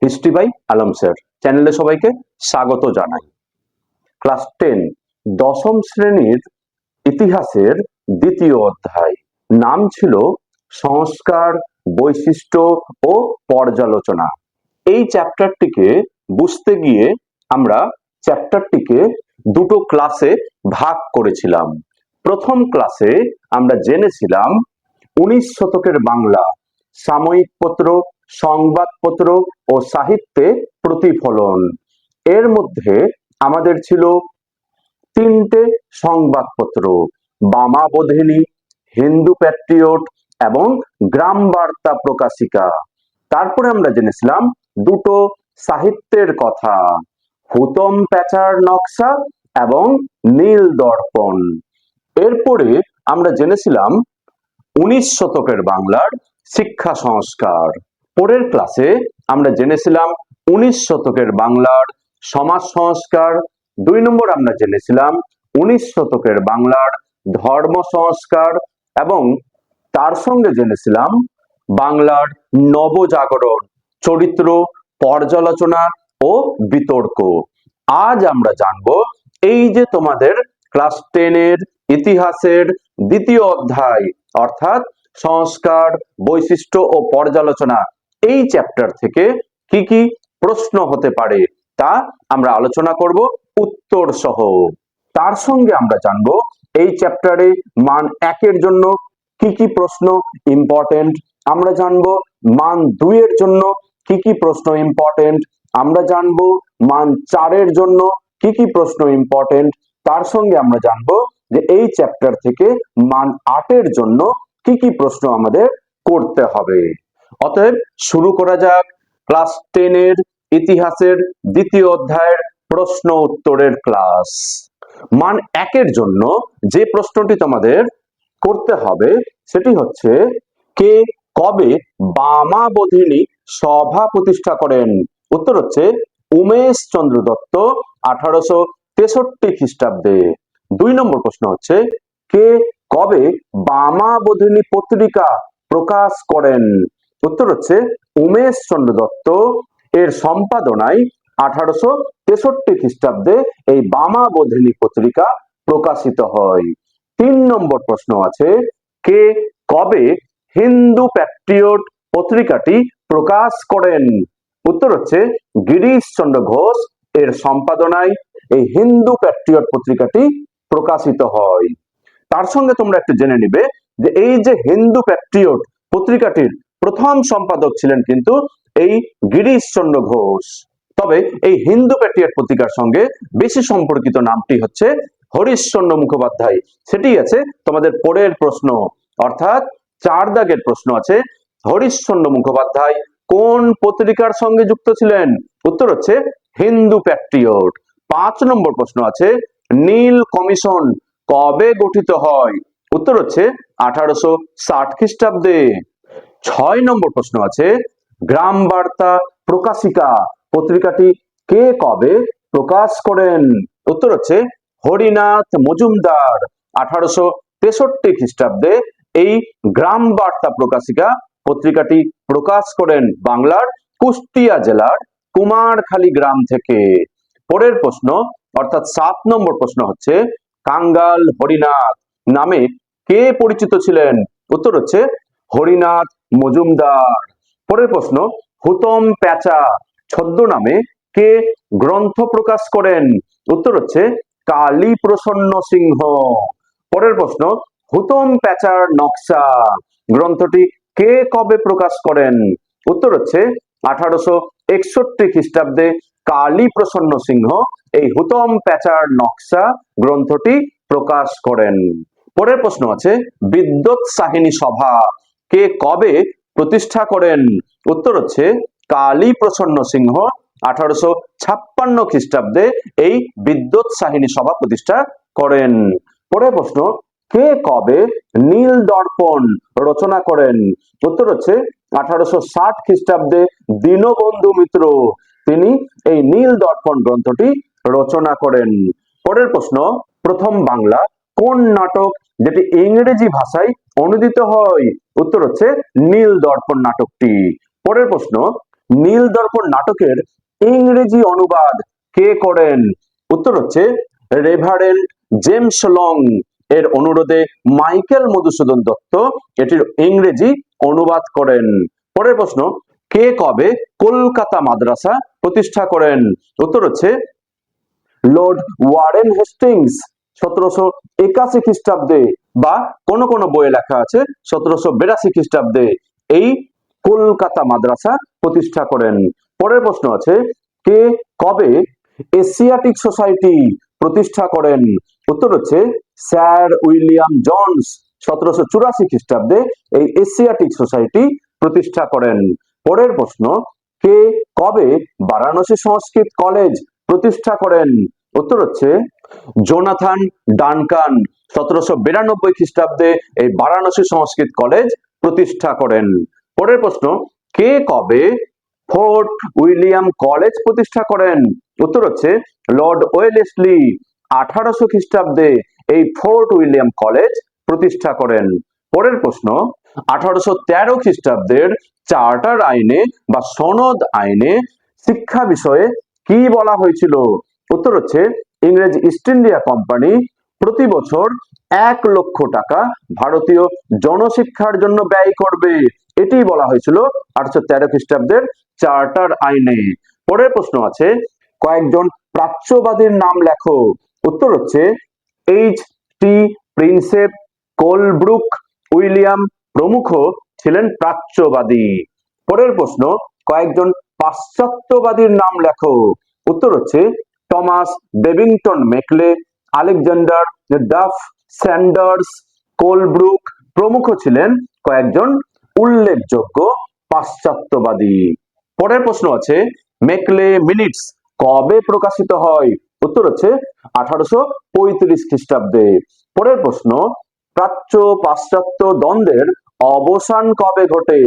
History by Alam sir চ্যানেলে সবাইকে স্বাগত জানাই। ক্লাস 10 দশম শ্রেণীর ইতিহাসের দ্বিতীয় অধ্যায়, নাম ছিল সংস্কার, বৈশিষ্ট্য ও পর্যালোচনা। এই চ্যাপ্টারটিকে বুঝতে গিয়ে আমরা চ্যাপ্টারটিকে দুটো ক্লাসে ভাগ করেছিলাম। প্রথম ক্লাসে আমরা জেনেছিলাম 19 শতকের বাংলা, সাময়িক পত্র, সংবাদপত্র ও সাহিত্যে প্রতিফলন। এর মধ্যে আমাদের ছিল তিনটে সংবাদপত্র, বামাবোধিনী, হিন্দু প্যাট্রিয়ট এবং গ্রাম বার্তা প্রকাশিকা। তারপরে আমরা জেনেছিলাম দুটো সাহিত্যের কথা, হুতম প্যাচার নকশা এবং নীল দর্পণ। এরপরে আমরা জেনেছিলাম 19 শতকের বাংলার শিক্ষা সংস্কার। পরের ক্লাসে আমরা জেনেছিলাম 19 শতকের বাংলার সমাজ সংস্কার। 2 নম্বর আমরা জেনেছিলাম 19 শতকের বাংলার ধর্ম সংস্কার এবং তার সঙ্গে জেনেছিলাম বাংলার নবজাগরণ, চরিত্র, পর্যালোচনা ও বিতর্ক। আজ আমরা জানবো এই যে তোমাদের ক্লাস 10 এর ইতিহাসের দ্বিতীয় অধ্যায় অর্থাৎ সংস্কার, বৈশিষ্ট্য ও পর্যালোচনা, এই চ্যাপ্টার থেকে কি কি প্রশ্ন হতে পারে তা আমরা আলোচনা করব উত্তর সহ। তার সঙ্গে আমরা জানবো এই চ্যাপ্টারে মান 1 এর জন্য কি কি প্রশ্ন ইম্পর্টেন্ট, আমরা জানবো মান 2 এর জন্য কি কি প্রশ্ন ইম্পর্টেন্ট, আমরা জানবো মান 4 এর জন্য কি কি প্রশ্ন ইম্পর্টেন্ট। তার সঙ্গে আমরা জানবো যে এই চ্যাপ্টার থেকে মান 8 এর জন্য কি কি প্রশ্ন আমাদের করতে হবে। অতএব শুরু করা যাক ক্লাস 10 এর ইতিহাসের দ্বিতীয় অধ্যায়ের প্রশ্ন উত্তরের ক্লাস। মান 1 এর জন্য যে প্রশ্নটি তোমাদের করতে হবে সেটি হচ্ছে, কে কবে বামাবোধিনী সভা প্রতিষ্ঠা করেন? উত্তর হচ্ছে উমেশ চন্দ্র দত্ত 1863 খ্রিস্টাব্দে। 2 নম্বর প্রশ্ন হচ্ছে, কে কবে বামাবোধিনী পত্রিকা প্রকাশ করেন? উত্তর হচ্ছে উমেশ চন্দ্র দত্ত। এর সম্পাদনায় 1863 খ্রিস্টাব্দে এই বামাবোধিনী পত্রিকা প্রকাশিত হয়। 3 নম্বর প্রশ্ন আছে, কে কবে হিন্দু প্যাট্রিয়ট পত্রিকাটি প্রকাশ করেন? উত্তর হচ্ছে গিরিশ চন্দ্র ঘোষ। এর সম্পাদনায় এই হিন্দু প্যাট্রিয়ট পত্রিকাটি প্রকাশিত হয়। তার সঙ্গে তোমরা একটু জেনে নিবে যে এই যে হিন্দু প্যাট্রিয়ট পত্রিকাটির প্রথম সম্পাদক ছিলেন কিন্তু এই গিরিশ চন্দ্র ঘোষ। তবে এই হিন্দু প্যাট্রিয়ট পত্রিকার সঙ্গে বেশি সম্পর্কিত নামটি হচ্ছে হরিশচন্দ্র মুখোপাধ্যায়। সেটি আছে তোমাদের পরের প্রশ্ন, অর্থাৎ 4 দাগের প্রশ্ন আছে, হরিশচন্দ্র মুখোপাধ্যায় কোন পত্রিকার সঙ্গে যুক্ত ছিলেন? উত্তর হচ্ছে হিন্দু প্যাট্রিয়ট। 5 নম্বর প্রশ্ন আছে, নীল কমিশন কবে গঠিত হয়? উত্তর হচ্ছে 1860 খ্রিস্টাব্দে। 6 নম্বর প্রশ্ন আছে, গ্রাম বার্তা প্রকাশিকা পত্রিকাটি কে কবে প্রকাশ করেন? উত্তর হচ্ছে হরিনাথ মজুমদার 1863 খ্রিস্টাব্দে এই গ্রাম বার্তা প্রকাশিকা পত্রিকাটি প্রকাশ করেন বাংলার কুষ্টিয়া জেলার কুমারখালী গ্রাম থেকে। পরের প্রশ্ন অর্থাৎ 7 নম্বর প্রশ্ন হচ্ছে, কাঙ্গাল হরিনাথ নামে কে পরিচিত ছিলেন? উত্তর হচ্ছে হরিনাথ মজুমদার। পরের প্রশ্ন, হুতম প্যাচা ছদ্মনামে কে গ্রন্থ প্রকাশ করেন? উত্তর হচ্ছে কালী প্রসন্ন সিংহ। পরের প্রশ্ন, হুতম প্যাচার নকশা গ্রন্থটি কে কবে প্রকাশ করেন? উত্তর হচ্ছে 1861 খ্রিস্টাব্দে কালী প্রসন্ন সিংহ এই হুতম প্যাচার নকশা গ্রন্থটি প্রকাশ করেন। পরের প্রশ্ন আছে, বিদ্যোৎ সাহিনী সভা কে কবে প্রতিষ্ঠা করেন? উত্তর হচ্ছে কালী প্রসন্ন সিংহ 1856 খ্রিস্টাব্দে এই বিদ্যোৎ সাহিনী সভা প্রতিষ্ঠা করেন। পরের প্রশ্ন, কে কবে নীল দর্পণ রচনা করেন? উত্তর হচ্ছে 1860 খ্রিস্টাব্দে দীনবন্ধু মিত্র, তিনি এই নীল দর্পণ গ্রন্থটি রচনা করেন। পরের প্রশ্ন, প্রথম বাংলা কোন নাটক যেটি ইংরেজি ভাষায় অনুদিত হয়? উত্তর হচ্ছে নীল দর্পণ নাটকটি। পরের প্রশ্ন, নীল দর্পণ নাটকের ইংরেজি অনুবাদ কে করেন? উত্তর হচ্ছে রেভারেন্ড জেমস লং এর অনুরোধে মাইকেল মধুসূদন দত্ত এটির ইংরেজি অনুবাদ করেন। পরের প্রশ্ন, কে কবে কলকাতা মাদ্রাসা প্রতিষ্ঠা করেন? উত্তর হচ্ছে লর্ড ওয়ারেন হেস্টিংস 1781 খ্রিস্টাব্দে, বা কোন কোন বইয়ে লেখা আছে 1782 খ্রিস্টাব্দে এই কলকাতা মাদ্রাসা প্রতিষ্ঠা করেন। পরের প্রশ্ন আছে, কে কবে এশিয়াটিক সোসাইটি প্রতিষ্ঠা করেন? উত্তর হচ্ছে স্যার উইলিয়াম জোন্স 1784 খ্রিস্টাব্দে এই এশিয়াটিক সোসাইটি প্রতিষ্ঠা করেন। পরের প্রশ্ন, কে কবে বারাণসী সংস্কৃত কলেজ প্রতিষ্ঠা করেন? উত্তর হচ্ছে জোনাথন ডানকান 1792 খ্রিস্টাব্দে এই বারাণসী সংস্কৃত কলেজ প্রতিষ্ঠা করেন। পরের প্রশ্ন, কে কবে ফোর্ট উইলিয়াম কলেজ প্রতিষ্ঠা করেন? উত্তর হচ্ছে লর্ড ওয়েলেসলি 1800 খ্রিস্টাব্দে এই ফোর্ট উইলিয়াম কলেজ প্রতিষ্ঠা করেন। পরের প্রশ্ন, 1813 খ্রিস্টাব্দের চার্টার আইনে বা সনদ আইনে শিক্ষা বিষয়ে কি বলা হয়েছিল? উত্তর হচ্ছে ইংরেজ ইস্ট ইন্ডিয়া কোম্পানি প্রতি বছর 1 লক্ষ টাকা ভারতীয় জনশিক্ষার জন্য ব্যয় করবে, এটি বলা হয়েছিল 1813 খ্রিস্টাব্দের চার্টার আইনে। পরের প্রশ্ন আছে, কয়েকজন প্রাচ্যবাদীর নাম লেখো। উত্তর হচ্ছে H T Prinsep, Colebrooke, William প্রমুখ ছিলেন প্রাচ্যবাদী। পরের প্রশ্ন, কয়েকজন পাশ্চাত্যবাদীর নাম লেখো। উত্তর হচ্ছে Thomas Babington Macaulay, Alexander Duff, Sanders, Colebrooke প্রমুখ ছিলেন কয়েকজন উল্লেখযোগ্য পাশ্চাত্যবাদী। পরের প্রশ্ন আছে, মেকলে মিনিটস কবে প্রকাশিত হয়? উত্তর হচ্ছে 1835 খ্রিস্টাব্দে। পরের প্রশ্ন, প্রাচ্য পাশ্চাত্য দ্বন্দ্বের অবসান কবে ঘটে?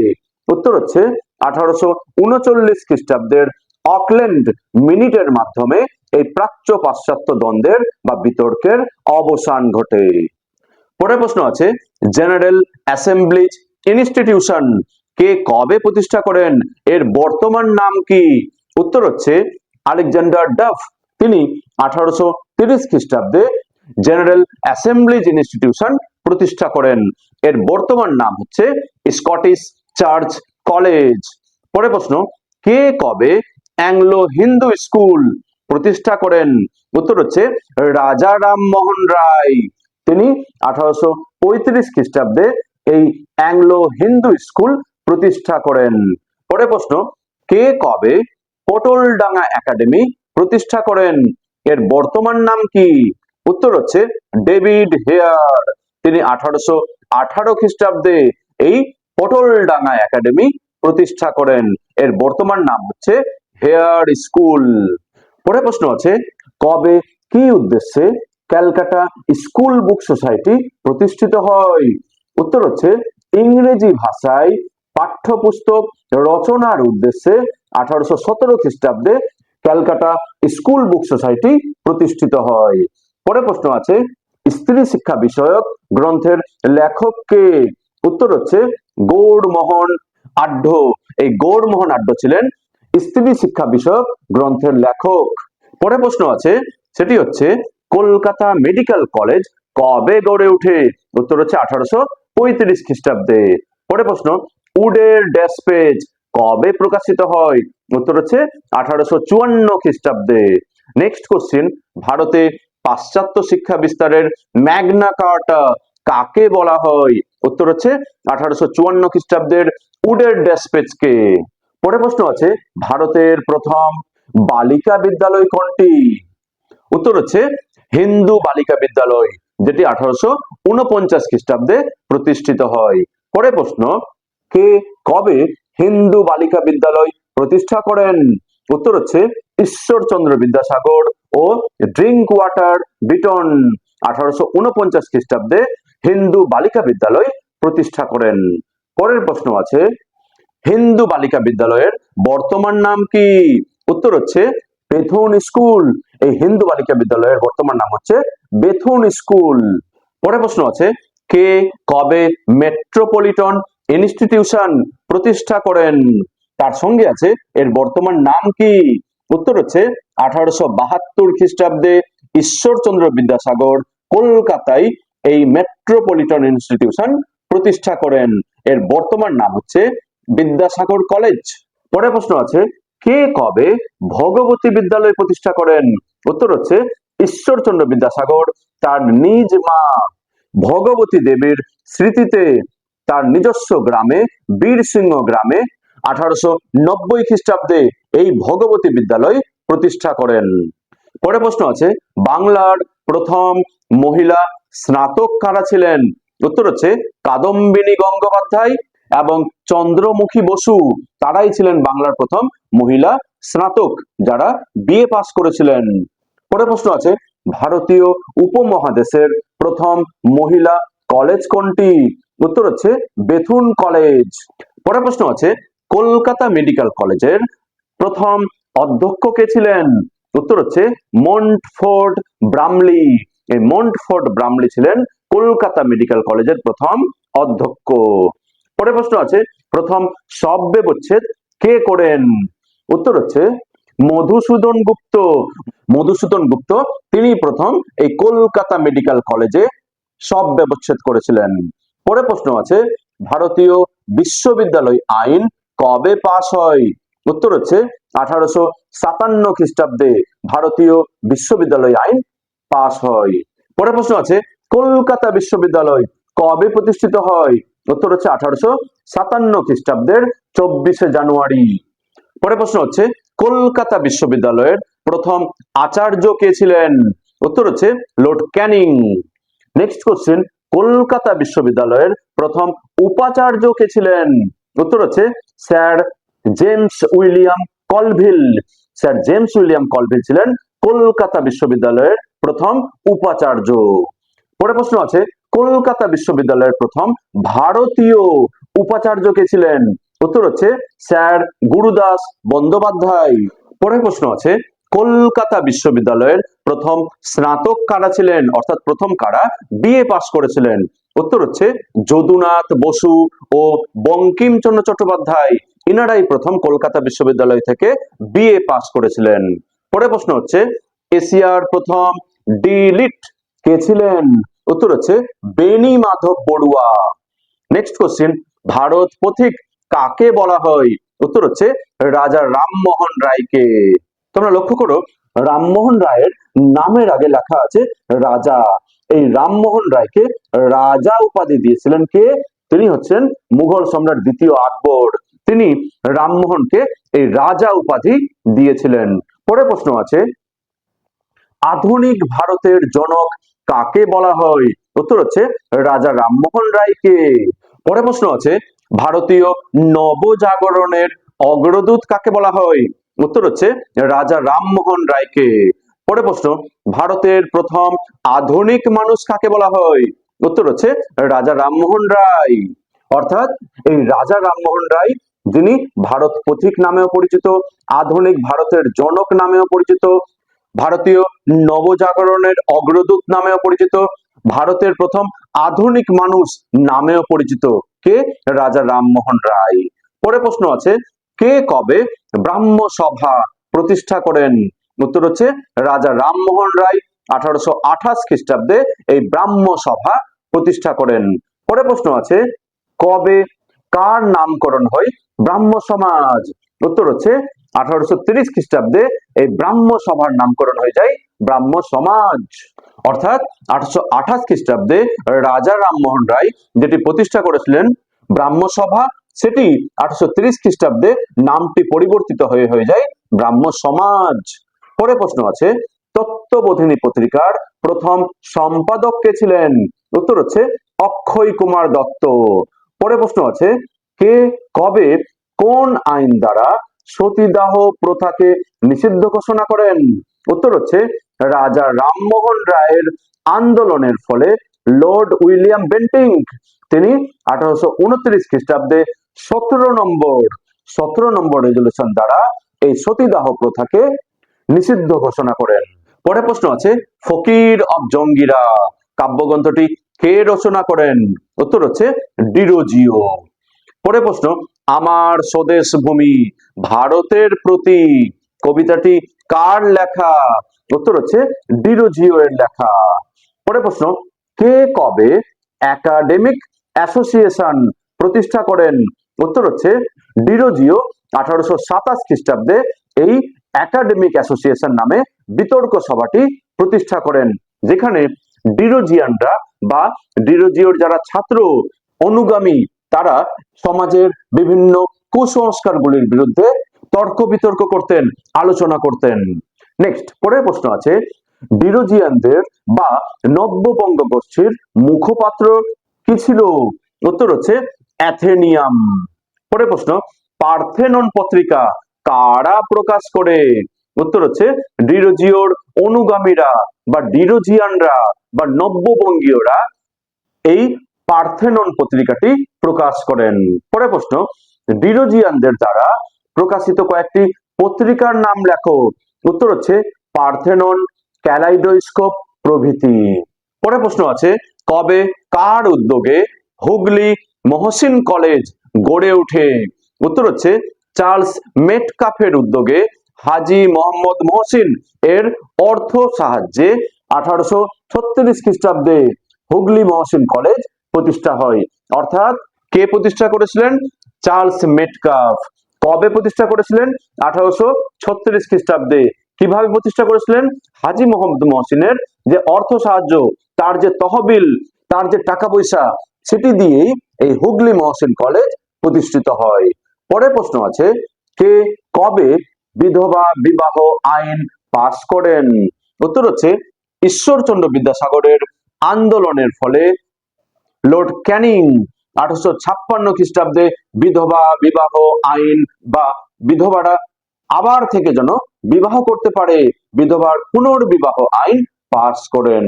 উত্তর হচ্ছে 1839 খ্রিস্টাব্দের অকল্যান্ড মিনিটের মাধ্যমে এই প্রাচ্য পাশ্চাত্য দ্বন্দ্বের বা বিতর্কের অবসান ঘটে। পরের প্রশ্ন আছে, জেনারেল অ্যাসেম্বলিজ ইনস্টিটিউশন কে কবে প্রতিষ্ঠা করেন? এর বর্তমান নাম কি? উত্তর হচ্ছে আলেকজান্ডার ডাফ, তিনি 1830 খ্রিস্টাব্দে জেনারেল অ্যাসেম্বলিজ ইনস্টিটিউশন প্রতিষ্ঠা করেন। এর বর্তমান নাম হচ্ছে স্কটিশ চার্চ কলেজ। পরের প্রশ্ন, কে কবে অ্যাংলো হিন্দু স্কুল প্রতিষ্ঠা করেন? উত্তর হচ্ছে রাজা রামমোহন রায়, তিনি 1835 খ্রিস্টাব্দে এই অ্যাংলো হিন্দু স্কুল প্রতিষ্ঠা করেন। পরের প্রশ্ন, কে কবে পটলডাঙ্গা একাডেমি প্রতিষ্ঠা করেন? এর বর্তমান নাম কি? উত্তর হচ্ছে ডেভিড হেয়ার, তিনি 1818 খ্রিস্টাব্দে এই পটলডাঙ্গা একাডেমি প্রতিষ্ঠা করেন। এর বর্তমান নাম হচ্ছে হেয়ার স্কুল। পরের প্রশ্ন আছে, কবে কি উদ্দেশ্যে ক্যালকাটা স্কুল বুক সোসাইটি প্রতিষ্ঠিত হয়? উত্তর হচ্ছে ইংরেজি ভাষায় পাঠ্যপুস্তক রচনার উদ্দেশ্যে 1817 খ্রিস্টাব্দে ক্যালকাটা স্কুল বুক সোসাইটি প্রতিষ্ঠিত হয়। পরের প্রশ্ন আছে, স্ত্রী শিক্ষা বিষয়ক গ্রন্থের লেখক কে? উত্তর হচ্ছে গৌড়মোহন আঢ্য, এই গৌড়মোহন আঢ্য ছিলেন স্ত্রী শিক্ষা বিষয়ক গ্রন্থের লেখক। পরের প্রশ্ন আছে, সেটি হচ্ছে কলকাতা মেডিকেল কলেজ কবে গড়ে ওঠে? উত্তর হচ্ছে 1835 খ্রিস্টাব্দে। পরের প্রশ্ন, উডের ড্যাশ পেজ কবে প্রকাশিত হয়? উত্তর হচ্ছে 1854 খ্রিস্টাব্দে। নেক্সট কোশ্চিন, ভারতে পাশ্চাত্য শিক্ষা বিস্তারের ম্যাগনা কার্টা কাকে বলা হয়? উত্তর হচ্ছে 1854 খ্রিস্টাব্দের উডের ড্যাশ পেজকে। পরের প্রশ্ন আছে, ভারতের প্রথম বালিকা বিদ্যালয় কোনটি? উত্তর হচ্ছে হিন্দু বালিকা বিদ্যালয়, যেটি 1849 খ্রিস্টাব্দে প্রতিষ্ঠিত হয়। পরের প্রশ্ন, কে কবে হিন্দু বালিকা বিদ্যালয় প্রতিষ্ঠা করেন? উত্তর হচ্ছে ঈশ্বরচন্দ্র বিদ্যাসাগর ও ড্রিঙ্ক ওয়াটার বিটন 1849 খ্রিস্টাব্দে হিন্দু বালিকা বিদ্যালয় প্রতিষ্ঠা করেন। পরের প্রশ্ন আছে, হিন্দু বালিকা বিদ্যালয়ের বর্তমান নাম কি? উত্তর হচ্ছে বেথুন স্কুল, এই হিন্দু বালিকা বিদ্যালয়ের বর্তমান নাম হচ্ছে বেথুন স্কুল। পরের প্রশ্ন আছে, কে কবে মেট্রোপলিটন ইনস্টিটিউশন প্রতিষ্ঠা করেন? তার সঙ্গে আছে এর বর্তমান নাম কি? উত্তর হচ্ছে 1872 খ্রিস্টাব্দে ঈশ্বরচন্দ্র বিদ্যাসাগর কলকাতায় এই মেট্রোপলিটন ইনস্টিটিউশন প্রতিষ্ঠা করেন। এর বর্তমান নাম হচ্ছে বিদ্যাসাগর কলেজ। পরের প্রশ্ন আছে, কে কবে ভগবতী বিদ্যালয় প্রতিষ্ঠা করেন? উত্তর হচ্ছে ঈশ্বরচন্দ্র বিদ্যাসাগর তার নিজ মা ভগবতী দেবীর স্মৃতিতে তার নিজস্ব গ্রামে বীরসিংহ গ্রামে 1890 খ্রিস্টাব্দে এই ভগবতী বিদ্যালয় প্রতিষ্ঠা করেন। পরের প্রশ্ন আছে, বাংলার প্রথম মহিলা স্নাতক কারা ছিলেন? উত্তর হচ্ছে কাদম্বিনী গঙ্গোপাধ্যায় এবং চন্দ্রমুখী বসু। তারাই ছিলেন বাংলার প্রথম মহিলা স্নাতক যারা বিএ পাস করেছিলেন। পরের প্রশ্ন আছে, ভারতীয় উপমহাদেশের প্রথম মহিলা কলেজ কোনটি? উত্তর হচ্ছে বেথুন কলেজ। পরের প্রশ্ন আছে, কলকাতা মেডিকেল কলেজের প্রথম অধ্যক্ষ কে ছিলেন? উত্তর হচ্ছে মন্টফোর্ড ব্রামলি। এই মন্টফোর্ড ব্রামলি ছিলেন কলকাতা মেডিকেল কলেজের প্রথম অধ্যক্ষ। পরের প্রশ্ন আছে, প্রথম শবব্যবচ্ছেদ কে করেন? উত্তর হচ্ছে মধুসূদন গুপ্ত। মধুসূদন গুপ্ত তিনি প্রথম এই কলকাতা মেডিকেল কলেজে শবব্যবচ্ছেদ করেছিলেন। পরের প্রশ্ন আছে, ভারতীয় বিশ্ববিদ্যালয় আইন কবে পাশ হয়? উত্তর হচ্ছে 1857 খ্রিস্টাব্দে ভারতীয় বিশ্ববিদ্যালয় আইন পাশ হয়। পরের প্রশ্ন আছে, কলকাতা বিশ্ববিদ্যালয় কবে প্রতিষ্ঠিত হয়? উত্তর হচ্ছে 1857 খ্রিস্টাব্দের 24শে জানুয়ারি। পরের প্রশ্ন হচ্ছে, কলকাতা বিশ্ববিদ্যালয়ের প্রথম আচার্য কে ছিলেন? উত্তর হচ্ছে Lord Canning. Next question, Kolkata বিশ্ববিদ্যালয়ের প্রথম উপাচার্য কে ছিলেন? উত্তর হচ্ছে sir James William Colville. Sir James William Colville ছিলেন কলকাতা বিশ্ববিদ্যালয়ের প্রথম উপাচার্য। পরের প্রশ্ন আছে, কলকাতা বিশ্ববিদ্যালয়ের প্রথম ভারতীয় উপাচার্য কে ছিলেন? উত্তর হচ্ছে স্যার গুরুদাস বন্দ্যোপাধ্যায়। পরের প্রশ্ন আছে, কলকাতা বিশ্ববিদ্যালয়ের প্রথম স্নাতক কারা ছিলেন, অর্থাৎ প্রথম কারা বিএ পাস করেছিলেন? উত্তর হচ্ছে যদুনাথ বসু ও বঙ্কিমচন্দ্র চট্টোপাধ্যায়। ইনারাই প্রথম কলকাতা বিশ্ববিদ্যালয় থেকে বিএ পাস করেছিলেন। পরের প্রশ্ন হচ্ছে, এশিয়ার প্রথম ডিলিট কে ছিলেন? উত্তর হচ্ছে বেনি মাধব বড়ুয়া। নেক্সট কোশ্চেন, ভারত পথিক কাকে বলা হয়? উত্তর হচ্ছে রাজা রামমোহন রায়কে। তোমরা লক্ষ্য করো, রামমোহন রায়ের নামের আগে লেখা আছে রাজা। এই রামমোহন রায়কে রাজা উপাধি দিয়েছিলেন কে? তিনি হচ্ছেন মুঘল সম্রাট দ্বিতীয় আকবর। তিনি রামমোহনকে এই রাজা উপাধি দিয়েছিলেন। পরের প্রশ্ন আছে, আধুনিক ভারতের জনক কাকে বলা হয়? উত্তর হচ্ছে রাজা রামমোহন রায়কে। পরের প্রশ্ন আছে, ভারতীয় নবজাগরণের অগ্রদূত কাকে বলা হয়? উত্তর হচ্ছে রাজা রামমোহন রায়কে। পরের প্রশ্ন, ভারতের প্রথম আধুনিক মানুষ কাকে বলা হয়? উত্তর হচ্ছে রাজা রামমোহন রায়। অর্থাৎ এই রাজা রামমোহন রায়, যিনি ভারত পথিক নামেও পরিচিত, আধুনিক ভারতের জনক নামেও পরিচিত, ভারতীয় নবজাগরণের অগ্রদূত নামেও পরিচিত, ভারতের প্রথম আধুনিক মানুষ নামেও পরিচিত কে? রাজা রামমোহন রায়। পরে প্রশ্ন আছে, কে কবে ব্রাহ্ম সভা প্রতিষ্ঠা করেন? উত্তর হচ্ছে রাজা রামমোহন রায় 1828 খ্রিস্টাব্দে এই ব্রাহ্ম সভা প্রতিষ্ঠা করেন। পরে প্রশ্ন আছে, কবে কার নামকরণ হয় ব্রাহ্ম সমাজ? উত্তর হচ্ছে 1830 খ্রিস্টাব্দে এই ব্রাহ্ম সভার নামকরণ হয়ে যায় ব্রাহ্ম সমাজ। অর্থাৎ 1828 খ্রিস্টাব্দে রাজা রামমোহন রায় যেটি প্রতিষ্ঠা করেছিলেন ব্রাহ্ম সভা, সেটি 1830 খ্রিস্টাব্দে নামটি পরিবর্তিত হয়ে যায় ব্রাহ্ম সমাজ। পরে প্রশ্ন আছে, তত্ত্ববোধিনী পত্রিকার প্রথম সম্পাদক কে ছিলেন? উত্তর হচ্ছে অক্ষয় কুমার দত্ত। পরে প্রশ্ন আছে, কে কবে কোন আইন দ্বারা সতীদাহ প্রথাকে নিষিদ্ধ ঘোষণা করেন? উত্তর হচ্ছে রাজা রামমোহন রায়ের আন্দোলনের ফলে লর্ড উইলিয়াম বেন্টিঙ্ক। তিনি 1829 খ্রিস্টাব্দে 17 নম্বর রেজলিউশন দ্বারা এই সতীদাহ প্রথাকে নিষিদ্ধ ঘোষণা করেন। পরে প্রশ্ন আছে, ফকির অব জঙ্গিরা কাব্যগ্রন্থটি কে রচনা করেন? উত্তর হচ্ছে ডিরোজিও। পরে প্রশ্ন, আমার স্বদেশ ভূমি ভারতের প্রতি কবিতাটি কার লেখা? উত্তর হচ্ছে ডিরোজিও এর লেখা। পরের প্রশ্ন, কে কবে একাডেমিক অ্যাসোসিয়েশন প্রতিষ্ঠা করেন? উত্তর হচ্ছে ডিরোজিও 1827 খ্রিস্টাব্দে এই একাডেমিক অ্যাসোসিয়েশন নামে বিতর্ক সভাটি প্রতিষ্ঠা করেন, যেখানে ডিরোজিয়ানরা বা ডিরোজিওর যারা ছাত্র অনুগামী তারা সমাজের বিভিন্ন কুসংস্কারগুলির বিরুদ্ধে তর্ক বিতর্ক করতেন, আলোচনা করতেন। নেক্সট, পরের প্রশ্ন আছে, ডিরোজিয়ানদের বা নব্যবঙ্গ গোষ্ঠীর মুখপাত্র কি ছিল? উত্তর হচ্ছে অ্যাথেনিয়াম। পরের প্রশ্ন, পার্থেনন পত্রিকা কারা প্রকাশ করে? উত্তর হচ্ছে ডিরোজিওর অনুগামীরা বা ডিরোজিয়ানরা বা নব্যবঙ্গীয়রা এই পার্থেনন পত্রিকাটি প্রকাশ করেন। পরের প্রশ্ন, ডিরোজিয়ানদের দ্বারা প্রকাশিত কয়েকটি পত্রিকার নাম লেখো। উত্তর হচ্ছে পার্থেনন, ক্যালাইডোস্কোপ প্রভৃতি। পরের প্রশ্ন আছে, কবে কার উদ্যোগে হুগলি মহসিন কলেজ গড়ে ওঠে? উত্তর হচ্ছে চার্লস মেটকাফের উদ্যোগে হাজী মোহাম্মদ মহসিন এর অর্থ সাহায্যে 1836 খ্রিস্টাব্দে হুগলি মহসিন কলেজ প্রতিষ্ঠা হয়। অর্থাৎ কে প্রতিষ্ঠা করেছিলেন? Charles Metcalfe. কবে প্রতিষ্ঠা করেছিলেন? 1836 খ্রিস্টাব্দে। কিভাবে প্রতিষ্ঠা করেছিলেন? হাজী মোহাম্মদ মহসিনের যে অর্থ সাহায্য, তার যে তহবিল, তার যে টাকা পয়সা, সেটি দিয়েই এই হুগলি মহসিন কলেজ প্রতিষ্ঠিত হয়। পরের প্রশ্ন আছে, কে কবে বিধবা বিবাহ আইন পাশ করেন? উত্তর হচ্ছে ঈশ্বরচন্দ্র বিদ্যাসাগরের আন্দোলনের ফলে লর্ড ক্যানিং 1856 খ্রিস্টাব্দে বিধবা বিবাহ আইন বা বিধবারা আবার থেকে যেন বিবাহ করতে পারে, বিধবার পুনর্বিবাহ আইন পাশ করেন।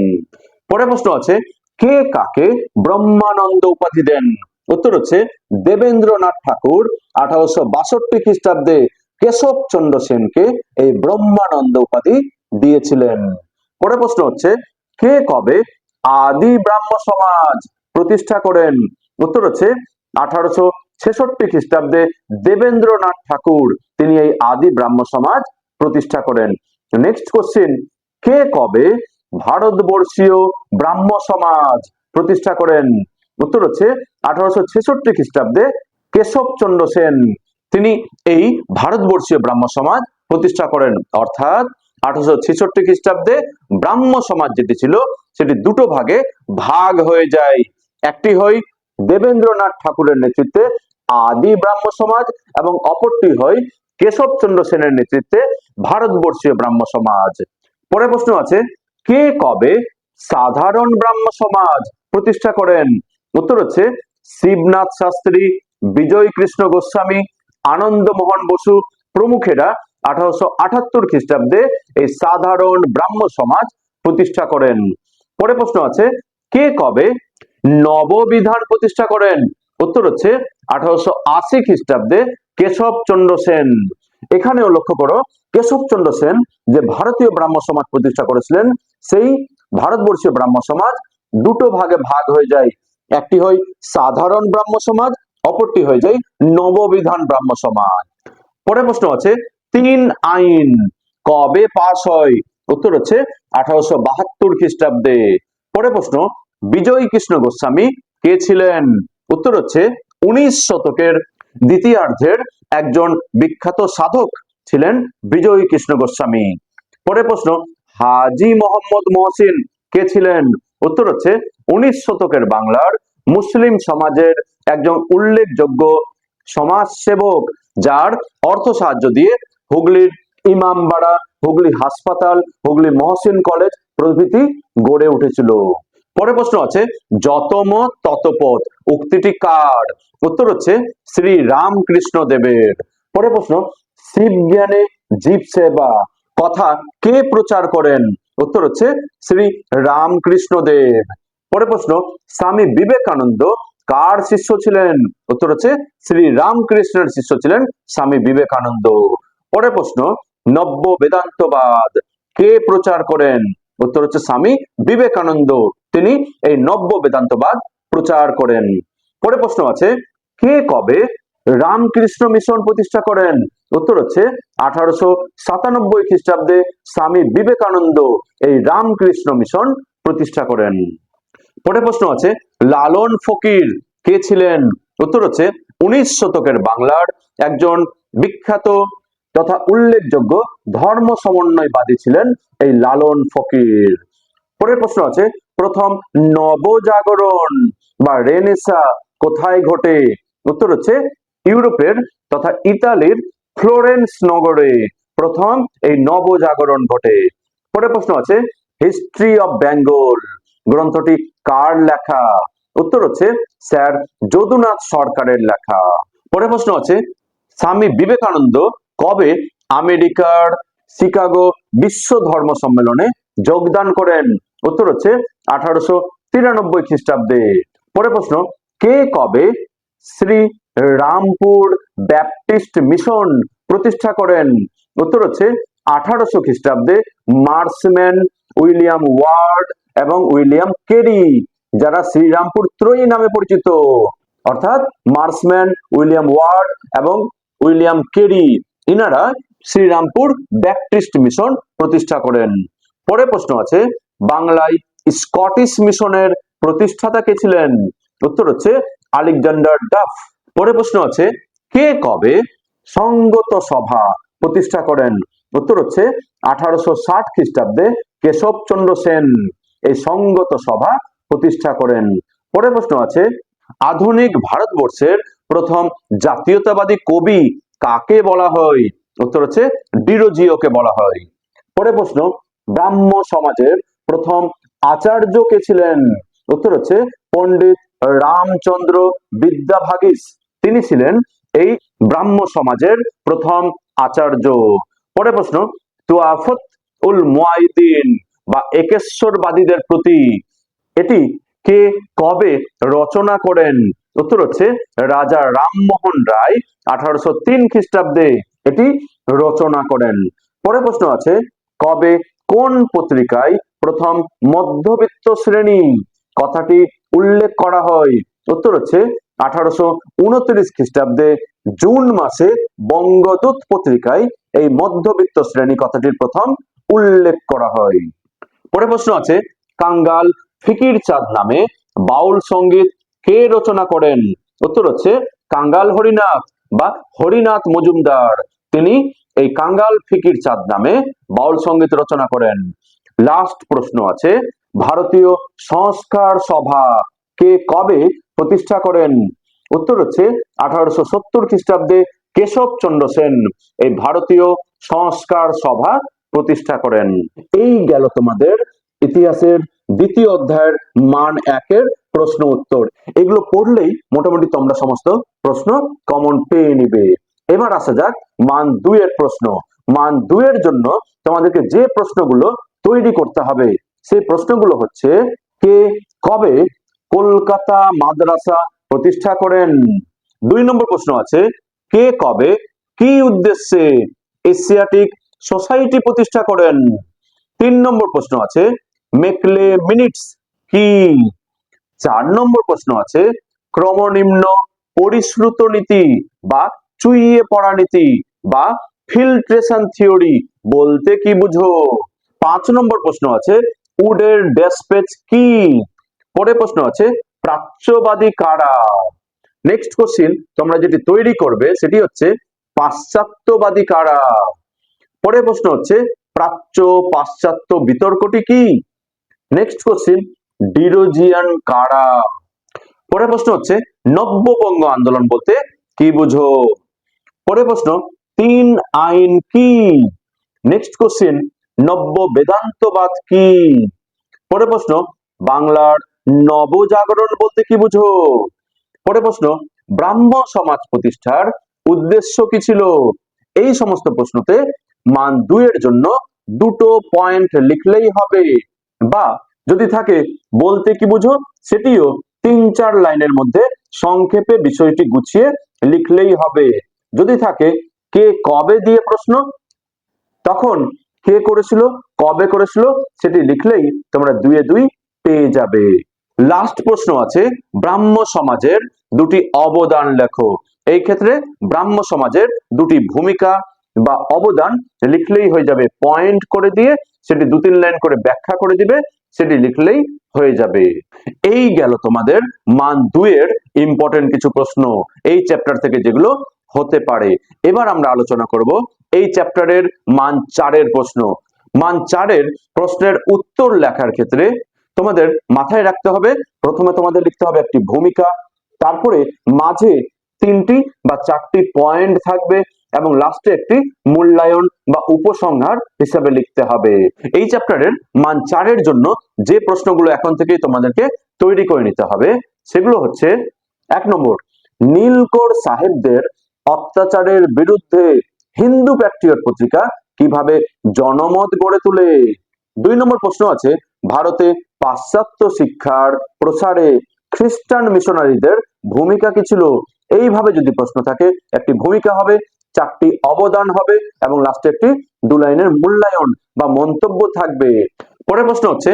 পরের প্রশ্ন আছে, কে কাকে ব্রহ্মানন্দ উপাধি দেন? উত্তর হচ্ছে দেবেন্দ্রনাথ ঠাকুর 1862 খ্রিস্টাব্দে কেশবচন্দ্র সেনকে এই ব্রহ্মানন্দ উপাধি দিয়েছিলেন। পরের প্রশ্ন হচ্ছে, কে কবে আদি ব্রাহ্ম সমাজ প্রতিষ্ঠা করেন? উত্তর হচ্ছে 1866 খ্রিস্টাব্দে দেবেন্দ্রনাথ ঠাকুর তিনি এই আদি ব্রাহ্ম সমাজ প্রতিষ্ঠা করেন। নেক্সট কোশ্চেন, কে কবে ভারতবর্ষীয় ব্রাহ্ম সমাজ প্রতিষ্ঠা করেন? উত্তর হচ্ছে 1866 খ্রিস্টাব্দে কেশবচন্দ্র সেন তিনি এই ভারতবর্ষীয় ব্রাহ্ম সমাজ প্রতিষ্ঠা করেন। অর্থাৎ 1866 খ্রিস্টাব্দে ব্রাহ্ম সমাজ যেটি ছিল সেটি দুটো ভাগে ভাগ হয়ে যায়। একটি হয় দেবেন্দ্রনাথ ঠাকুরের নেতৃত্বে আদি ব্রাহ্ম সমাজ এবং অপরটি হয় কেশবচন্দ্র সেনের নেতৃত্বে ভারতবর্ষীয় ব্রাহ্ম সমাজ। পরের প্রশ্ন আছে, কে কবে সাধারণ ব্রাহ্ম সমাজ প্রতিষ্ঠা করেন? উত্তর হচ্ছে শিবনাথ শাস্ত্রী, বিজয় কৃষ্ণ গোস্বামী, আনন্দমোহন বসু প্রমুখেরা 1878 খ্রিস্টাব্দে এই সাধারণ ব্রাহ্ম সমাজ প্রতিষ্ঠা করেন। পরের প্রশ্ন আছে, কে কবে নববিধান প্রতিষ্ঠা করেন? উত্তর হচ্ছে 1880 খ্রিস্টাব্দে কেশবচন্দ্র সেন। এখানেও লক্ষ্য করো, কেশবচন্দ্র সেন যে ভারতীয় ব্রাহ্ম সমাজ প্রতিষ্ঠা করেছিলেন, সেই ভারতবর্ষীয় ব্রাহ্ম সমাজ দুটো ভাগে ভাগ হয়ে যায়। একটি হয় সাধারণ ব্রাহ্ম সমাজ, অপরটি হয়ে যায় নববিধান ব্রাহ্ম সমাজ। পরের প্রশ্ন আছে, তিন আইন কবে পাস হয়? উত্তর হচ্ছে 1872 খ্রিস্টাব্দে। পরের প্রশ্ন, বিজয় কৃষ্ণ গোস্বামী কে ছিলেন? উত্তর হচ্ছে 19 শতকের দ্বিতীয়ার্ধের একজন বিখ্যাত সাধক ছিলেন বিজয় কৃষ্ণ গোস্বামী। পরের প্রশ্ন, হাজী মোহাম্মদ মহসিন কে ছিলেন? উত্তর হচ্ছে 19 শতকের বাংলার মুসলিম সমাজের একজন উল্লেখযোগ্য সমাজসেবক, যার অর্থ সাহায্য দিয়ে হুগলির ইমামবাড়া, হুগলি হাসপাতাল, হুগলি মহসিন কলেজ প্রভৃতি গড়ে উঠেছিল। পরের প্রশ্ন আছে, যত মত তত পথ উক্তিটি কার? উত্তর হচ্ছে শ্রী রামকৃষ্ণ দেবের। পরের প্রশ্ন, শিব জ্ঞানে জীব সেবা কথা কে প্রচার করেন? উত্তর হচ্ছে শ্রী রামকৃষ্ণ দেব। পরের প্রশ্ন, স্বামী বিবেকানন্দ কার শিষ্য ছিলেন? উত্তর হচ্ছে শ্রী রামকৃষ্ণের শিষ্য ছিলেন স্বামী বিবেকানন্দ। পরের প্রশ্ন, নব্য বেদান্তবাদ কে প্রচার করেন? উত্তর হচ্ছে স্বামী বিবেকানন্দ, তিনি এই নব্য বেদান্তবাদ প্রচার করেন। পরের প্রশ্ন আছে, কে কবে রামকৃষ্ণ মিশন প্রতিষ্ঠা করেন? উত্তর হচ্ছে 1897 খ্রিস্টাব্দে স্বামী বিবেকানন্দ এই রামকৃষ্ণ মিশন প্রতিষ্ঠা করেন। পরের প্রশ্ন আছে লালন ফকির কে ছিলেন? উত্তর হচ্ছে 19 শতকের বাংলার একজন বিখ্যাত তথা উল্লেখযোগ্য ধর্ম সমন্বয়বাদী ছিলেন এই লালন ফকির। পরের প্রশ্ন আছে প্রথম নবজাগরণ বা রেনেসা কোথায় ঘটে? উত্তর হচ্ছে ইউরোপের তথা ইতালির ফ্লোরেন্স নগরে প্রথম এই নবজাগরণ ঘটে। পরের প্রশ্ন আছে হিস্ট্রি অফ বেঙ্গল গ্রন্থটি কার লেখা? উত্তর হচ্ছে স্যার যদুনাথ সরকারের লেখা। পরের প্রশ্ন আছে স্বামী বিবেকানন্দ কবে আমেরিকার শিকাগো বিশ্ব ধর্ম সম্মেলনে যোগদান করেন? উত্তর হচ্ছে 1893 খ্রিস্টাব্দে। পরের প্রশ্ন কে কবে শ্রী রামপুর ব্যাপটিস্ট মিশন প্রতিষ্ঠা করেন? উত্তর হচ্ছে 1800 খ্রিস্টাব্দে মার্সম্যান, উইলিয়াম ওয়ার্ড এবং উইলিয়াম কেরি, যারা শ্রীরামপুর ত্রয়ী নামে পরিচিত, অর্থাৎ মার্সম্যান, উইলিয়াম ওয়ার্ড এবং উইলিয়াম কেরি, ইনারা শ্রীরামপুর ব্যাপটিস্ট মিশন প্রতিষ্ঠা করেন। পরের প্রশ্ন আছে বাংলায় স্কটিশ মিশনের প্রতিষ্ঠাতা কে ছিলেন? উত্তর হচ্ছে আলেকজান্ডার ডাফ। পরের প্রশ্ন আছে কে কবে সঙ্গত সভা প্রতিষ্ঠা করেন? উত্তর হচ্ছে 1860 খ্রিস্টাব্দে কেশবচন্দ্র সেন এই সঙ্গত সভা প্রতিষ্ঠা করেন। পরের প্রশ্ন আছে আধুনিক ভারতবর্ষের প্রথম জাতীয়তাবাদী কবি কাকে বলা হয়? উত্তর হচ্ছে ডিরোজিওকে বলা হয়। পরের প্রশ্ন ব্রাহ্ম সমাজের প্রথম আচার্য কে ছিলেন? উত্তর হচ্ছে পণ্ডিত রামচন্দ্র বিদ্যাভাগীশ, তিনি ছিলেন এই ব্রাহ্ম সমাজের প্রথম আচার্য। পরের প্রশ্ন তুয়াফত উল মুয়াইদিন বা একেশ্বরবাদীদের প্রতি এটি কে কবে রচনা করেন? উত্তর হচ্ছে রাজা রামমোহন রায় 1803 খ্রিস্টাব্দে এটি রচনা করেন। পরের প্রশ্ন আছে কবে কোন পত্রিকায় প্রথম মধ্যবিত্ত শ্রেণী কথাটি উল্লেখ করা হয়? উত্তর হচ্ছে 1829 খ্রিস্টাব্দে জুন মাসে বঙ্গদূত পত্রিকায় এই মধ্যবিত্ত শ্রেণী কথাটির প্রথম উল্লেখ করা হয়। পরের প্রশ্ন আছে কাঙ্গাল ফিকির চাঁদ নামে বাউল সঙ্গীত কে রচনা করেন? উত্তর হচ্ছে কাঙ্গাল হরিনাথ বা হরিনাথ মজুমদার, তিনি এই কাঙ্গাল ফিকির চাঁদ নামে বাউল সঙ্গীত রচনা করেন। লাস্ট প্রশ্ন আছে ভারতীয় সংস্কার সভা কে কবে প্রতিষ্ঠা করেন? উত্তর হচ্ছে 1870 খ্রিস্টাব্দে কেশবচন্দ্র সেন এই ভারতীয় সংস্কার সভা প্রতিষ্ঠা করেন। এই গেল তোমাদের ইতিহাসের দ্বিতীয় অধ্যায়ের মান 1-এর প্রশ্ন উত্তর। এগুলো পড়লেই মোটামুটি তোমরা সমস্ত প্রশ্ন কমন পেয়ে নিবে। এবার আসা যাক মান 2-এর প্রশ্ন। মান 2-এর জন্য তোমাদেরকে যে প্রশ্নগুলো তৈরি করতে হবে সেই প্রশ্নগুলো হচ্ছে কে কবে কলকাতা মাদ্রাসা প্রতিষ্ঠা করেন? 2 নম্বর প্রশ্ন আছে কে কবে কি উদ্দেশ্যে এশিয়াটিক সোসাইটি প্রতিষ্ঠা করেন? 3 নম্বর প্রশ্ন আছে মেকলে মিনিটস কি? 4 নম্বর প্রশ্ন আছে ক্রমনিম্ন পরিশ্রুত নীতি বা চুইয়ে পড়া নীতি বা ফিল্ট্রেশন থিওরি বলতে কি বুঝো? 5 নম্বর প্রশ্ন আছে উডের ডেসপেচ কি? পরের প্রশ্ন আছে প্রাচ্যবাদী কারা? নেক্সট কোশ্চিন তোমরা যেটি তৈরি করবে সেটি হচ্ছে পাশ্চাত্যবাদী কারা? পরের প্রশ্ন হচ্ছে প্রাচ্য পাশ্চাত্য বিতর্কটি কি? নেক্সট কোশ্চিন ডিরোজিয়ান কারা? পরের প্রশ্ন হচ্ছে নব্যবঙ্গ আন্দোলন বলতে কি বুঝো? পরের প্রশ্ন 3 আইন কি? নেক্সট কোশ্চিন নব্য বেদান্তবাদ কি? পরের প্রশ্ন বাংলার নবজাগরণ বলতে কি বুঝো? পরের প্রশ্ন ব্রাহ্ম সমাজ প্রতিষ্ঠার উদ্দেশ্য কি ছিল? এই সমস্ত প্রশ্নতে মান 2-এর জন্য 2টো পয়েন্ট লিখলেই হবে, বা যদি থাকে বলতে কি বুঝো সেটিও 3-4 লাইনের মধ্যে সংক্ষেপে বিষয়টি গুছিয়ে লিখলেই হবে। যদি থাকে কে কবে দিয়ে প্রশ্ন, তখন কে করেছিল কবে করেছিল সেটি লিখলেই তোমরা 2-এ 2 পেয়ে যাবে। লাস্ট প্রশ্ন আছে ব্রাহ্ম সমাজের দুটি অবদান লেখো। এই ক্ষেত্রে ব্রাহ্ম সমাজের দুটি ভূমিকা বা অবদান লিখলেই হয়ে যাবে, পয়েন্ট করে দিয়ে সেটি 2-3 লাইন করে ব্যাখ্যা করে দিবে, সেটি লিখলেই হয়ে যাবে। এই গেল তোমাদের মান 2 এর ইম্পর্টেন্ট কিছু প্রশ্ন এই চ্যাপ্টার থেকে যেগুলো হতে পারে। এবার আমরা আলোচনা করব এই চ্যাপ্টারের মান 4 এর প্রশ্ন। মান 4 এর প্রশ্নের উত্তর লেখার ক্ষেত্রে তোমাদের মাথায় রাখতে হবে, প্রথমে তোমাদের লিখতে হবে একটি ভূমিকা, তারপরে মাঝে 3টি বা 4টি পয়েন্ট থাকবে এবং লাস্টে একটি মূল্যায়ন বা উপসংহার হিসাবে লিখতে হবে। এই চ্যাপ্টারের মান 4 এর জন্য যে প্রশ্নগুলো এখন থেকেই তোমাদেরকে তৈরি করে নিতে হবে সেগুলো হচ্ছে: 1 নম্বর, নীলকর সাহেবদের অত্যাচারের বিরুদ্ধে হিন্দু প্যাট্রিয়ট পত্রিকা কিভাবে জনমত গড়ে তোলে। 2 নম্বর প্রশ্ন আছে, ভারতে পাশ্চাত্য শিক্ষার প্রসারে খ্রিস্টান মিশনারিদের ভূমিকা কি ছিল। এইভাবে যদি প্রশ্ন থাকে, একটি ভূমিকা হবে, 4টি অবদান হবে এবং লাস্টে একটি 2 লাইনের মূল্যায়ন বা মন্তব্য থাকবে। পরের প্রশ্ন হচ্ছে,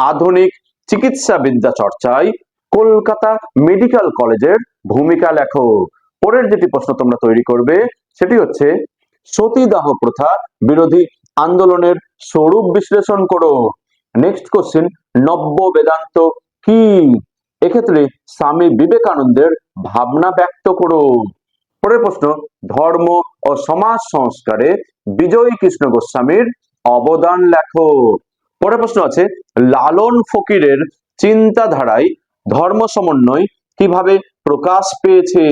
আধুনিক চিকিৎসা বিদ্যা চর্চায় কলকাতা মেডিকেল কলেজের ভূমিকা লেখো। পরের যেটি প্রশ্ন তোমরা তৈরি করবে সেটি হচ্ছে, সতীদাহ প্রথা বিরোধী আন্দোলনের স্বরূপ বিশ্লেষণ করো। নেক্সট কোশ্চেন, নব্য বেদান্ত কি। এক্ষেত্রে স্বামী বিবেকানন্দের ভাবনা ব্যক্ত করো। পরের প্রশ্ন, ধর্ম ও সমাজ সংস্কারে বিজয় কৃষ্ণ গোস্বামীর অবদান লেখো। পরের প্রশ্ন আছে, লালন ফকিরের চিন্তাধারায় ধর্ম সমন্বয় কিভাবে প্রকাশ পেয়েছে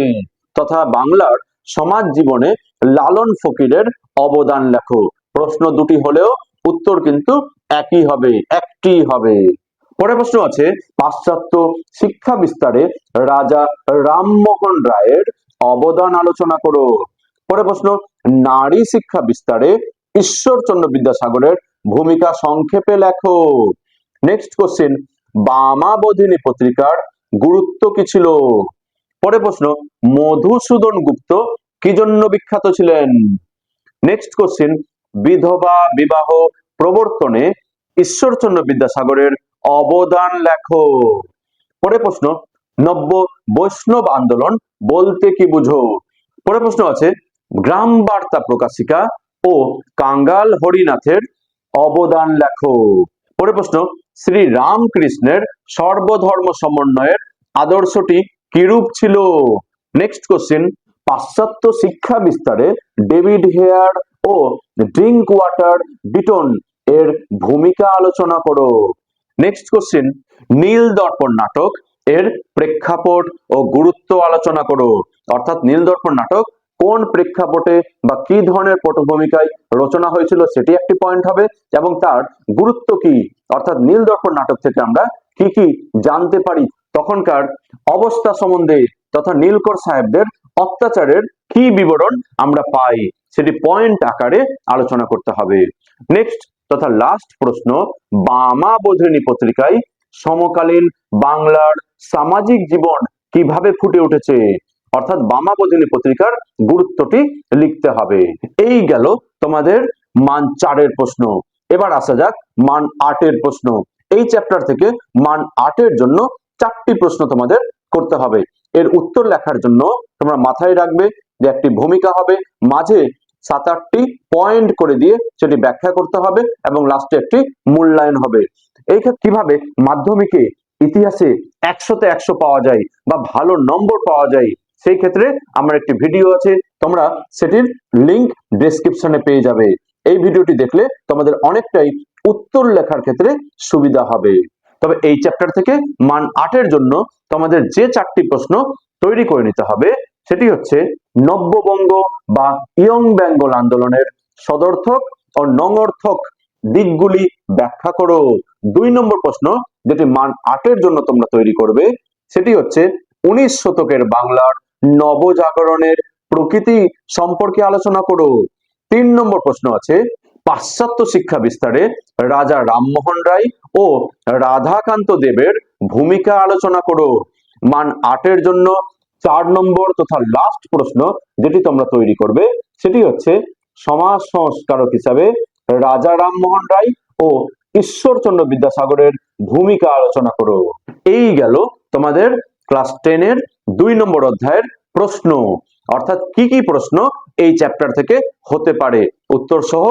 তথা বাংলার সমাজ জীবনে লালন ফকিরের অবদান লেখো। প্রশ্ন দুটি হলেও উত্তর কিন্তু একই হবে, একটি হবে। পরের প্রশ্ন আছে, পাশ্চাত্য শিক্ষা বিস্তারে রাজা রামমোহন রায়ের অবদান আলোচনা করো। পরের প্রশ্ন, নারী শিক্ষা বিস্তারে ঈশ্বরচন্দ্র বিদ্যাসাগরের ভূমিকা সংক্ষেপে লেখো। নেক্সট কোশ্চেন, বামাবোধিনী পত্রিকার গুরুত্ব কি ছিল। পরের প্রশ্ন, মধুসূদন গুপ্ত কি জন্য বিখ্যাত ছিলেন। নেক্সট কোশ্চেন, বিধবা বিবাহ প্রবর্তনে ঈশ্বরচন্দ্র বিদ্যাসাগরের অবদান লেখো। পরের প্রশ্ন, নব্য বৈষ্ণব আন্দোলন বলতে কি বুঝো। পরের প্রশ্ন আছে, গ্রাম বার্তা প্রকাশিকা ও কাঙ্গাল হরিনাথের অবদান লেখো। পরের প্রশ্ন, শ্রী রামকৃষ্ণের সর্বধর্ম সমন্বয়ের আদর্শটি কিরূপ ছিল। নেক্সট কোশ্চেন, পাশ্চাত্য শিক্ষা বিস্তারে ডেভিড হেয়ার ও ড্রিঙ্ক ওয়াটার বিটন এর ভূমিকা আলোচনা করো। নেক্সট কোশ্চেন, নীল দর্পণ নাটক এর প্রেক্ষাপট ও গুরুত্ব আলোচনা করো। অর্থাৎ নীল দর্পণ নাটক কোন প্রেক্ষাপটে বা কি ধরনের পটভূমিকায় রচনা হয়েছিল সেটি একটি পয়েন্ট হবে এবং তার গুরুত্ব কি, অর্থাৎ নীল দর্পণ নাটক থেকে আমরা কি কি জানতে পারি, তখনকার অবস্থা সম্বন্ধে তথা নীলকর সাহেবদের অত্যাচারের কি বিবরণ আমরা পাই সেটি পয়েন্ট আকারে আলোচনা করতে হবে। নেক্সট তথা লাস্ট প্রশ্ন, বামাবোধিনী পত্রিকায় সমকালীন বাংলার সামাজিক জীবন কিভাবে ফুটে উঠেছে, অর্থাৎ বামাবোধিনী পত্রিকার গুরুত্বটি লিখতে হবে। এই গেল তোমাদের মান 4 এর প্রশ্ন। এবার আসা যাক মান 8 এর প্রশ্ন। এই চ্যাপ্টার থেকে মান 8 এর জন্য 4টি প্রশ্ন তোমাদের করতে হবে। এর উত্তর লেখার জন্য তোমরা মাথায় রাখবে যে একটি ভূমিকা হবে, মাঝে 7-8টি পয়েন্ট করে দিয়ে সেটি ব্যাখ্যা করতে হবে এবং লাস্টে একটি মূল্যায়ন হবে। এই ক্ষেত্রে কিভাবে মাধ্যমিকে ইতিহাসে 100তে 100 পাওয়া যায় বা ভালো নম্বর পাওয়া যায় সেই ক্ষেত্রে আমার একটি ভিডিও আছে, তোমরা সেটির লিংক ডেসক্রিপশনে পেয়ে যাবে। এই ভিডিওটি দেখলে তোমাদের অনেকটাই উত্তর লেখার ক্ষেত্রে সুবিধা হবে। তবে এই চ্যাপ্টার থেকে মান 8 এর জন্য তোমাদের যে 4টি প্রশ্ন তৈরি করে নিতে হবে সেটি হচ্ছে, নব্যবঙ্গ বা ইয়ং বেঙ্গল আন্দোলনের সদর্থক ও নঙর্থক দিকগুলি ব্যাখ্যা করো। 2 নম্বর প্রশ্ন যেটি মান 8 এর জন্য তোমরা তৈরি করবে সেটি হচ্ছে, 19 শতকের বাংলার নবজাগরণের প্রকৃতি সম্পর্কে আলোচনা করো। 3 নম্বর প্রশ্ন আছে, পাশ্চাত্য শিক্ষা বিস্তারে রাজা রামমোহন রায় ও রাধাকান্ত দেবের ভূমিকা আলোচনা করো। মান 8 এর জন্য 4 নম্বর তথা লাস্ট প্রশ্ন যেটি তোমরা তৈরি করবে সেটি হচ্ছে, সমাজ সংস্কারক হিসাবে রাজা রামমোহন রায় ও ঈশ্বরচন্দ্র বিদ্যাসাগরের ভূমিকা আলোচনা করো। এই গেল তোমাদের ক্লাস 10 এর 2 নম্বর অধ্যায়ের প্রশ্ন। অর্থাৎ কি কি প্রশ্ন এই চ্যাপ্টার থেকে হতে পারে উত্তর সহ,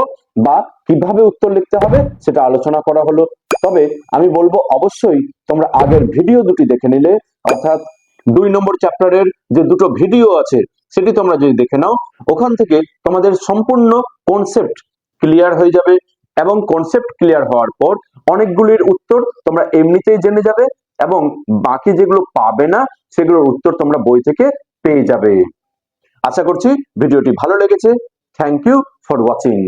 বা কিভাবে উত্তর লিখতে হবে সেটা আলোচনা করা হলো। তবে আমি বলবো অবশ্যই তোমরা আগের ভিডিও দুটি দেখে নিলে, অর্থাৎ 2 নম্বর চ্যাপ্টারের যে দুটো ভিডিও আছে সেটি তোমরা যদি দেখে নাও, ওখান থেকে তোমাদের সম্পূর্ণ কনসেপ্ট ক্লিয়ার হয়ে যাবে, এবং কনসেপ্ট ক্লিয়ার হওয়ার পর অনেকগুলির উত্তর তোমরা এমনিতেই জেনে যাবে, এবং বাকি যেগুলো পাবে না সেগুলোর উত্তর তোমরা বই থেকে পেয়ে যাবে। আশা করছি ভিডিওটি ভালো লেগেছে। Thank you for watching.